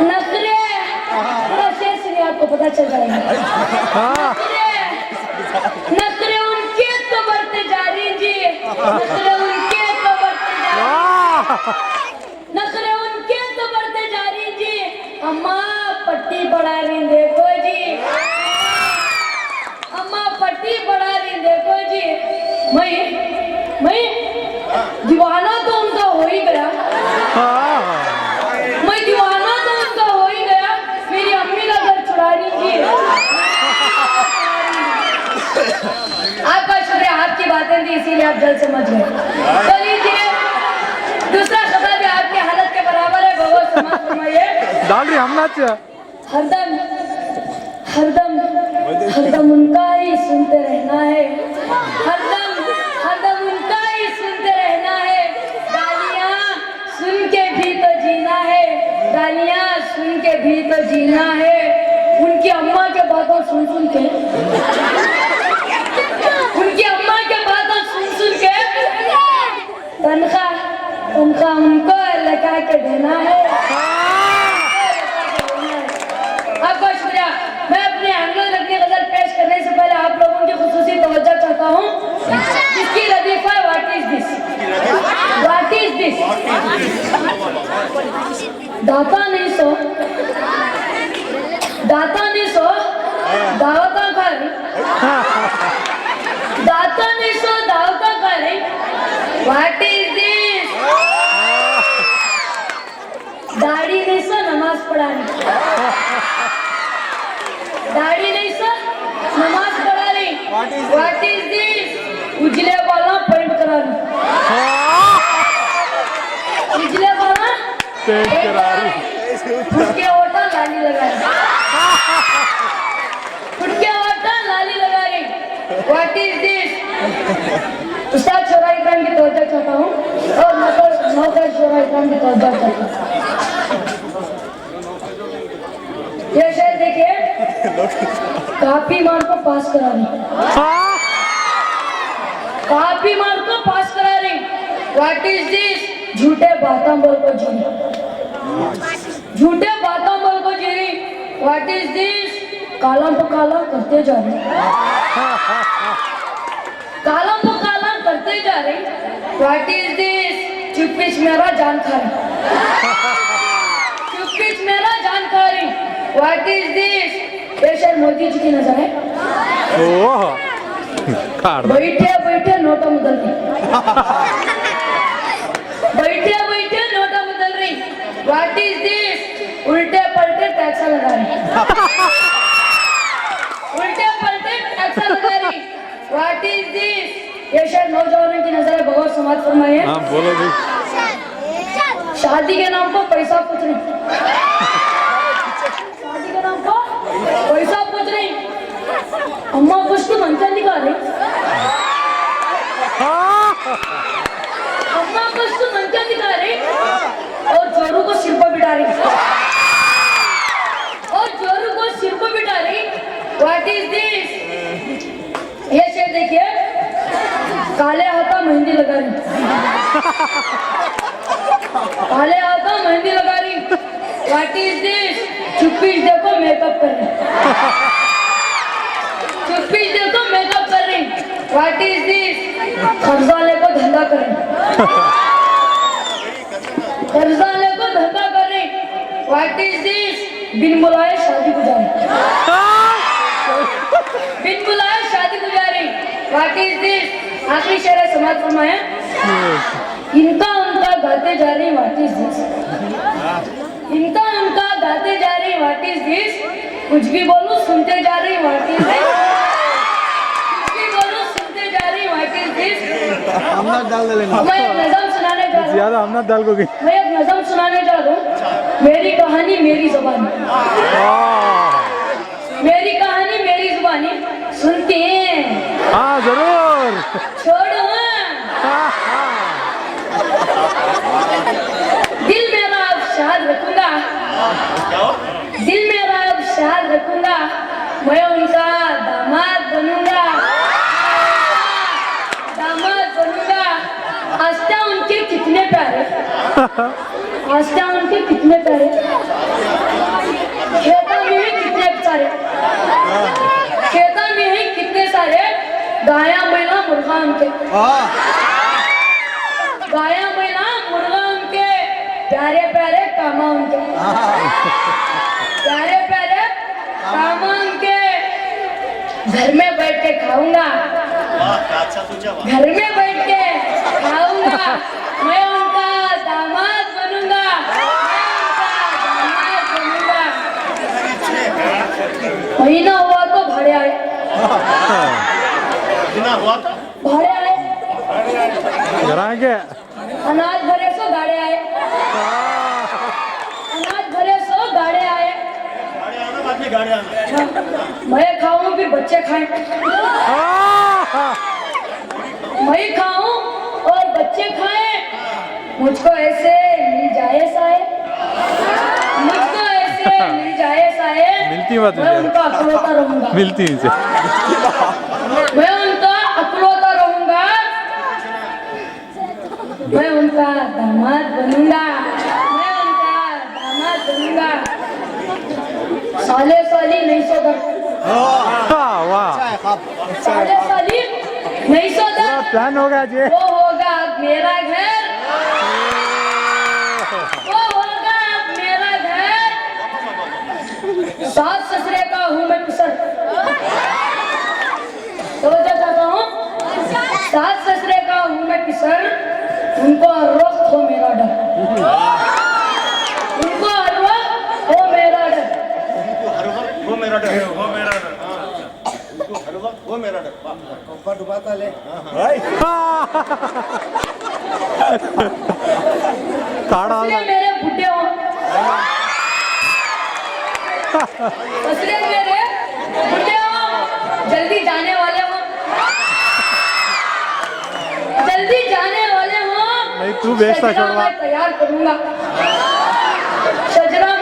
नखरे शेष नहीं आपको पता चल जाएगा। नखरे उनके तो बढ़ते जा रही जी, नखरे उनके तो बढ़ते जा रही, नखरे उनके तो बढ़ते जा रही जी। अम्मा पट्टी बढ़ा रही देखो जी, अम्मा पट्टी बढ़ा रही देखो जी। मैं दीवाना तो उनका हो ही गया, मैं दीवाना तो उनका हो ही गया। मेरी अम्मी का घर छुड़ा रही जी। आपका शुक्रिया, आपकी बातें थी इसीलिए आप जल्द समझ गए। तो लीजिए दूसरा खता भी आपकी हालत के बराबर है। बहुत समाज फरमाइए डाल रही हम नाच हरदम हरदम हरदम उनका ही सुनते रहना है, हरदम हरदम उनका ही सुनते रहना है। गालियाँ सुन के भी तो जीना है, गालियाँ सुन के भी तो जीना है। उनकी अम्मा के बातों सुन सुन के, उनकी अम्मा के बातों सुन सुन के तनख्वाह उनको लगा के देना है। आपका शुक्रिया। मैं अपने आंगन रखने गजल पेश करने से पहले आप लोगों की खुसूसी तवज्जो चाहता हूँ, जिसकी लतीफा what is this, what is this. दाता नहीं सो, दाता नहीं सो, दावता खारी, दाता नहीं सो, दावता खारी। What is this. दाढ़ी नहीं सो, नमाज पढ़ानी, दाढ़ी नहीं सो, नमाज पढ़ा रही। What is this. उजले वाला पेंट करा रही, उजले वाला पेंट करा रही, फुटके ओटा लाली लगा रही, फुटके ओटा लाली लगा रही। What is this. उस्ताद शोरा इकराम की तवज्जो चाहता हूँ और नौकर शोरा इकराम की तवज्जो चाहता हूँ। ये शायद देखिए काफी मार्क को पास करा रही, काफी मार्क को पास करा रही। What is this. झूठे बातों बोल को जी रही, झूठे बातों बोल को जी रही। What is this. कालम को कालम करते जा रही, कालम को कालम करते जा रही। What is this. चुप्पीच मेरा जान खा रही, चुप्पीच मेरा जान खा रही। What is this. ये शायद मोदी जी की नजर है। बैठे बैठे नोटा बदल रही, बैठे बैठे नोटा बदल रही। What is this. उल्टे पलटे टैक्स लगा रही, उल्टे पलटे टैक्स लगा रही। What is this. ये शायद नौजवानों की नजर है। बहुत समाज फरमाइए। हाँ बोलो भी। शादी के नाम को पैसा पूछ रही, शादी के नाम को पैसा पूछ रही। अम्मा कुछ तो मंचा दिखा रही, अम्मा कुछ तो मंचा दिखा रही और जोरू को सिर पर बिठा रही, और जोरू को सिर पर बिठा रही। What is this. ये शेर देखिए काले हाथा मेहंदी लगा रही, काले हाथा मेहंदी लगा रही। What is this. चुप्पीच देखो मेकअप कर रही, चुप्पीच देखो मेकअप कर रही। What is this. कर्जाले को धंधा कर रही, कर्जाले को धंधा कर रही। What is this. बिन बुलाए शादी गुजारी, बिन बुलाए शादी गुजारी। What is this. आखिरी शेर है, समाज फरमाया। इनका उनका गाते जा रही। What is this. इनका उनका गाते जा रही। What is this. कुछ भी बोलूं सुनते जा रही। What is this. कुछ भी बोलूं सुनते जा रही। What is this. हमना डाल दे लेना। मैं एक नज़म सुनाने जा रहा हूं, ज्यादा हमना डाल को मैं एक नज़म सुनाने जा रहा हूं। मेरी कहानी मेरी जुबानी, मेरी कहानी मेरी जुबानी। सुनते हैं? हाँ जरूर। छोड़ो दिल मेरा अब शाद रखूंगा, दिल मेरा अब शाद रखूंगा। मैं उनका दामाद बनूंगा, दामाद बनूंगा। आस्था उनके कितने प्यारे, आस्था उनके कितने प्यारे। गाया महिला मुर्गा उनके प्यारे प्यारे कामा उनके प्यारे प्यारे कामा उनके घर में बैठ के खाऊंगा घर में बैठ के खाऊंगा मैं उनका दामाद बनूंगा महीना हुआ तो भाड़े आए भाड़े आए घरा के अनाज भरे सो गाड़े आए अनाज भरे सो गाड़े आए मैं खाऊं फिर बच्चे खाएं मैं खाऊं और बच्चे खाएं मुझको ऐसे मिल जाए साए मुझको ऐसे मिल जाए साए मिलती बात मैं उनका अकलौता रहूंगा मिलती इनसे मैं उनका अकलौता रहूंगा मैं उनका दामाद बनूंगा मैं उनका दामाद बनूंगा साले साली नहीं सोदर वाह साले साली नहीं सोदर प्लान होगा जी वो होगा अब मेरा घर वो होगा अब मेरा घर सास ससुरे का हूँ मैं पिसर तो चाहता हूँ सास ससुरे का हूँ मैं पिसर उनको हर वक्त हो मेरा डर उनको हर वक्त हो मेरा डर ताड़ा इसलिए मेरे बुढ़े हो इसलिए मेरे बुढ़े हो जल्दी जाने वाले हो जल्दी जाने वाले हो नहीं तू बेचता शजरा छोड़वा मैं तैयार करूंगा शजरा